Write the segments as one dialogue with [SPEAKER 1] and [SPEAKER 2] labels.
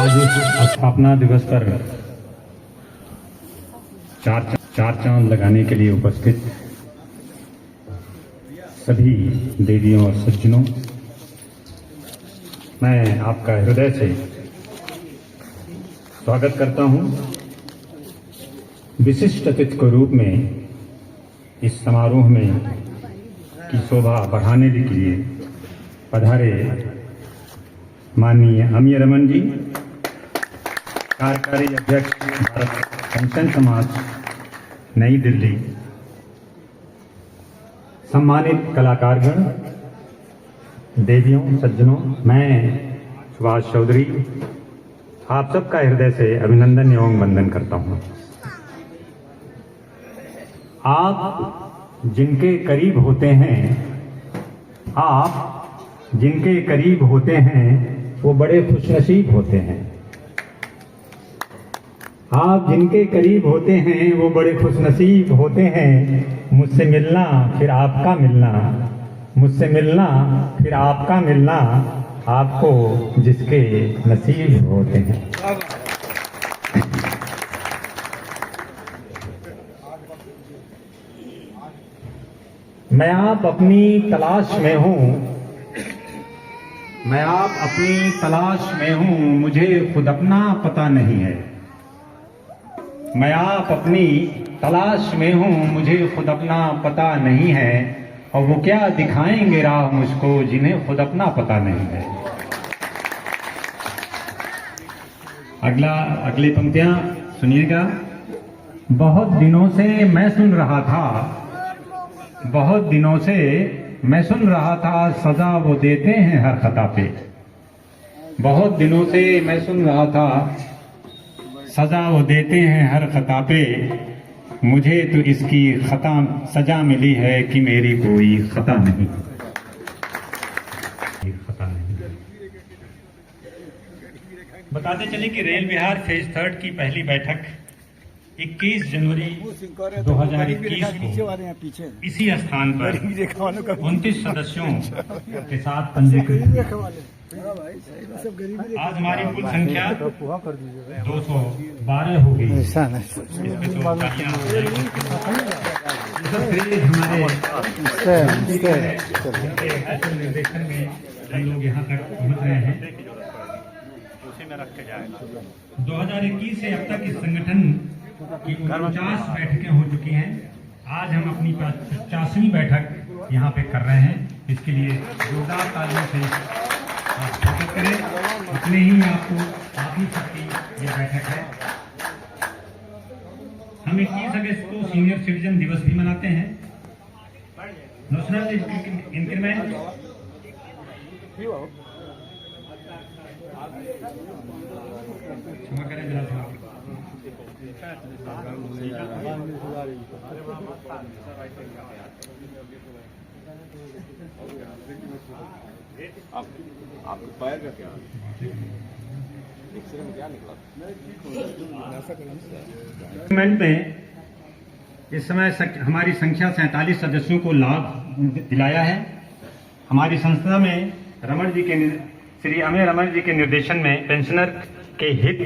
[SPEAKER 1] आज इस स्थापना दिवस पर चार चांद लगाने के लिए उपस्थित सभी देवियों और सज्जनों, मैं आपका हृदय से स्वागत करता हूं। विशिष्ट अतिथि के रूप में इस समारोह में की शोभा बढ़ाने के लिए पधारे माननीय अमीय रमन जी, कार्यकारी अध्यक्ष भारत पेंशन समाज नई दिल्ली, सम्मानित कलाकारगण, देवियों सज्जनों, मैं सुभाष चौधरी आप सबका हृदय से अभिनंदन एवं वंदन करता हूं। आप जिनके करीब होते हैं, आप जिनके करीब होते हैं वो बड़े खुशनसीब होते हैं। आप जिनके करीब होते हैं वो बड़े खुशनसीब होते हैं। मुझसे मिलना फिर आपका मिलना, मुझसे मिलना फिर आपका मिलना, आपको जिसके नसीब होते हैं। मैं आप अपनी तलाश में हूं, मैं आप अपनी तलाश में हूं, मुझे खुद अपना पता नहीं है। मैं आप अपनी तलाश में हूं, मुझे खुद अपना पता नहीं है। और वो क्या दिखाएंगे राह मुझको जिन्हें खुद अपना पता नहीं है। अगली पंक्तियां सुनिएगा। बहुत दिनों से मैं सुन रहा था, बहुत दिनों से मैं सुन रहा था, सजा वो देते हैं हर खता पे। बहुत दिनों से मैं सुन रहा था, सजा वो देते हैं हर खता पे। मुझे तो इसकी सजा मिली है कि मेरी कोई खता नहीं। बताते चले कि रेल विहार फेज 3 की पहली बैठक 21 जनवरी 2021 को इसी स्थान पर 29 सदस्यों के साथ पंजीकृत। आज हमारी कुल संख्या 212 हो गई। निर्देशन में हम लोग यहाँ तक पहुँच रहे हैं। उसी में रख के जाएगा। 2021 से अब तक इस संगठन की 50 बैठकें हो चुकी हैं। आज हम अपनी 50वीं बैठक यहाँ पे कर रहे हैं। इसके लिए जोरदार तालियों से आप स्वागत करें। अपने ही आपको काफी सकती ये बैठक है। हम 21 अगस्त को सीनियर सिटीजन दिवस भी मनाते हैं। नेशनल इंक्रीमेंट क्षमा करें जरा सा।
[SPEAKER 2] आपके पैर का क्या एक्सरे में क्या निकला?
[SPEAKER 1] में इस समय हमारी संख्या 47 सदस्यों को लाभ दिलाया है। हमारी संस्था में श्री अमीय रमन जी के निर्देशन में पेंशनर के हित,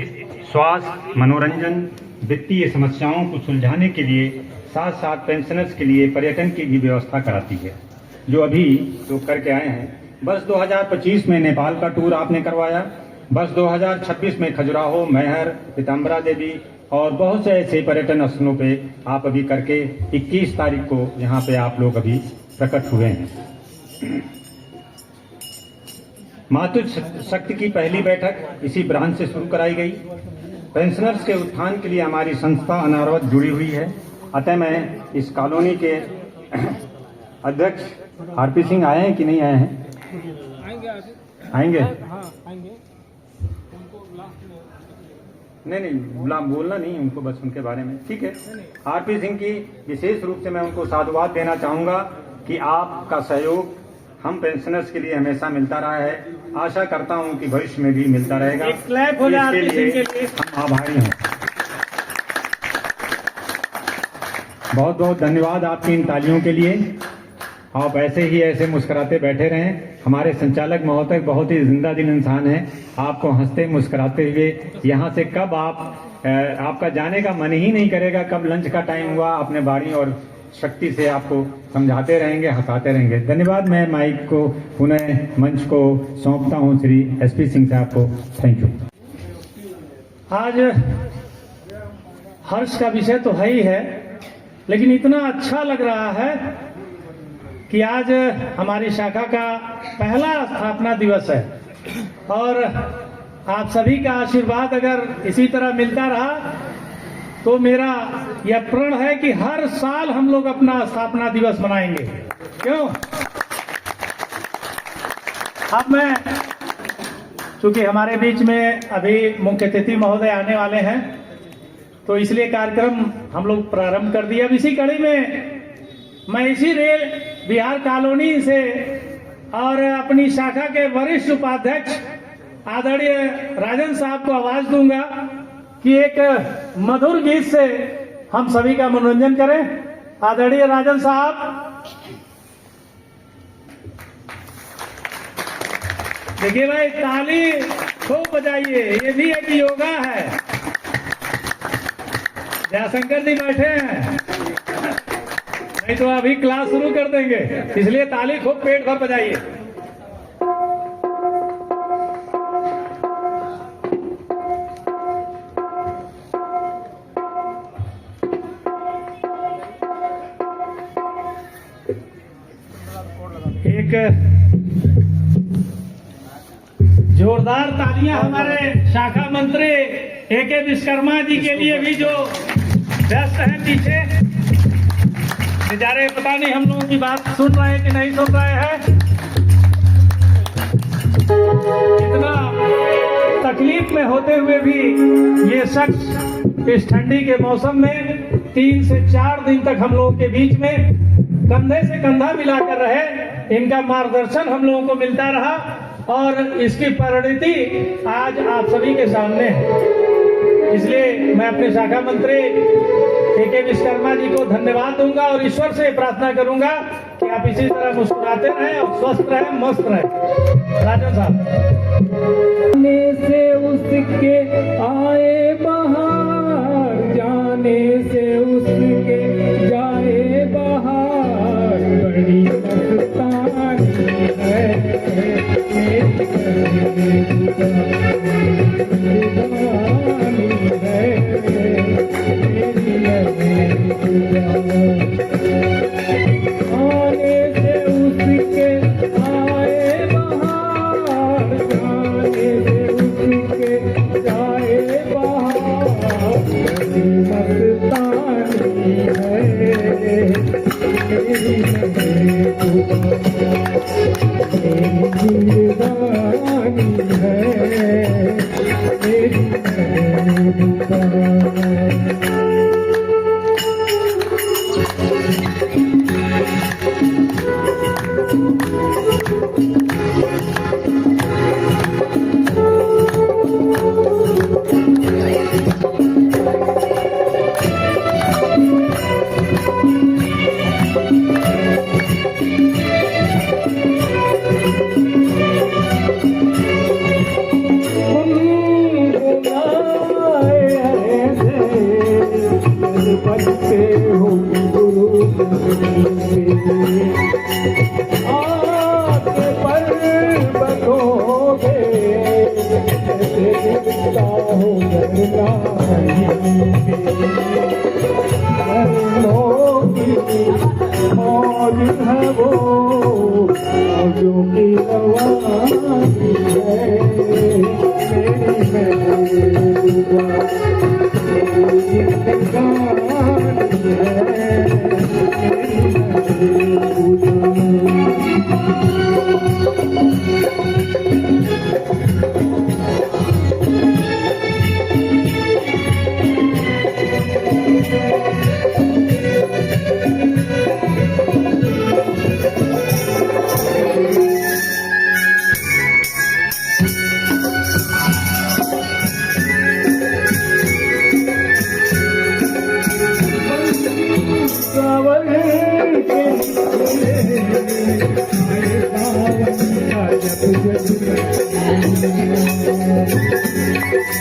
[SPEAKER 1] स्वास्थ्य, मनोरंजन, वित्तीय समस्याओं को सुलझाने के लिए साथ साथ पेंशनर्स के लिए पर्यटन की भी व्यवस्था कराती है, जो अभी लोग करके आए हैं। बस 2025 में नेपाल का टूर आपने करवाया। बस 2026 में खजुराहो, मैहर, पीताम्बरा देवी और बहुत से ऐसे पर्यटन स्थलों पे आप अभी करके 21 तारीख को यहाँ पे आप लोग अभी प्रकट हुए हैं। मातृ शक्ति की पहली बैठक इसी ब्रांच से शुरू कराई गई। पेंशनर्स के उत्थान के लिए हमारी संस्था अनारवत जुड़ी हुई है। अतः मैं इस कॉलोनी के अध्यक्ष आरपी सिंह आए हैं कि नहीं आए हैं? आएंगे? नहीं, बोलना नहीं उनको, बस उनके बारे में। ठीक है। आरपी सिंह की विशेष रूप से मैं उनको साधुवाद देना चाहूंगा कि आपका सहयोग हम पेंशनर्स के लिए हमेशा मिलता रहा है। आशा करता हूं कि भविष्य में भी मिलता रहेगा। इसके लिए हम आभारी हैं। बहुत बहुत धन्यवाद आपकी इन तालियों के लिए। आप ऐसे ही ऐसे मुस्कुराते बैठे रहें। हमारे संचालक महोदय बहुत ही जिंदा दिल इंसान है। आपको हंसते मुस्कुराते हुए यहाँ से कब आपका जाने का मन ही नहीं करेगा, कब लंच का टाइम हुआ, अपने बाणी और शक्ति से आपको समझाते रहेंगे, हंसाते रहेंगे। धन्यवाद। मैं माइक को पुनः मंच को सौंपता हूँ श्री एसपी सिंह साहब को। Thank you.
[SPEAKER 2] आज हर्ष का विषय तो है ही है, लेकिन इतना अच्छा लग रहा है कि आज हमारी शाखा का पहला स्थापना दिवस है और आप सभी का आशीर्वाद अगर इसी तरह मिलता रहा तो मेरा यह प्रण है कि हर साल हम लोग अपना स्थापना दिवस मनाएंगे। क्यों? अब मैं, चूंकि हमारे बीच में अभी मुख्य अतिथि महोदय आने वाले हैं, तो इसलिए कार्यक्रम हम लोग प्रारंभ कर दिया। अब इसी कड़ी में मैं इसी रेल बिहार कॉलोनी से और अपनी शाखा के वरिष्ठ उपाध्यक्ष आदरणीय राजन साहब को आवाज दूंगा कि एक मधुर गीत से हम सभी का मनोरंजन करें। आदरणीय राजन साहब, देखिए भाई, ताली खूब बजाइए, ये भी एक योगा है। जयशंकर जी बैठे हैं, नहीं तो अभी क्लास शुरू कर देंगे, इसलिए ताली खूब पेट भर बजाइए। एक जोरदार तालियां हमारे शाखा मंत्री ए.के. विश्वकर्मा जी के लिए भी, जो व्यस्त हैं पीछे बेचारे, पता नहीं हम लोगों की बात सुन रहे हैं कि नहीं सुन रहे हैं। इतना तकलीफ में होते हुए भी ये शख्स इस ठंडी के मौसम में 3 से 4 दिन तक हम लोगों के बीच में कंधे से कंधा मिलाकर रहे। इनका मार्गदर्शन हम लोगों को मिलता रहा और इसकी परिणति आज आप सभी के सामने है। इसलिए मैं अपने शाखा मंत्री ए.के. विश्वकर्मा जी को धन्यवाद दूंगा और ईश्वर से प्रार्थना करूंगा कि आप इसी तरह मुस्कुराते रहें और स्वस्थ रहें, मस्त रहें। राजन साहब,
[SPEAKER 3] जाने से उसके आए बहार, जाने से उसके जाए बहार, बड़ी मस्तानी है आने से उसके आए बहार, जाने से उसके जाए बहार, बड़ी मस्तानी है मेरी जिंदगानी है मेरी बनते हो गुरु आप पर बतोगे दिखता हो मौज है वो मौजों की रवानी है मेरी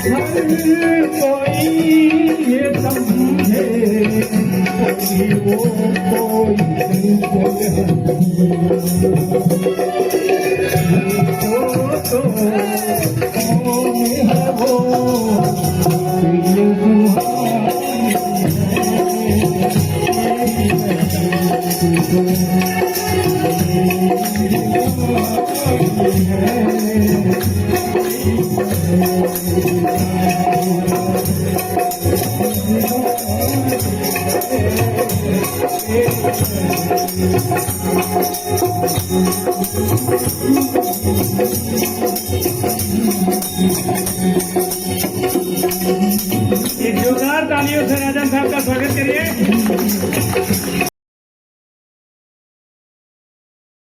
[SPEAKER 3] हर कोई ये समझे कोई वो कोई तो कौन है वो ये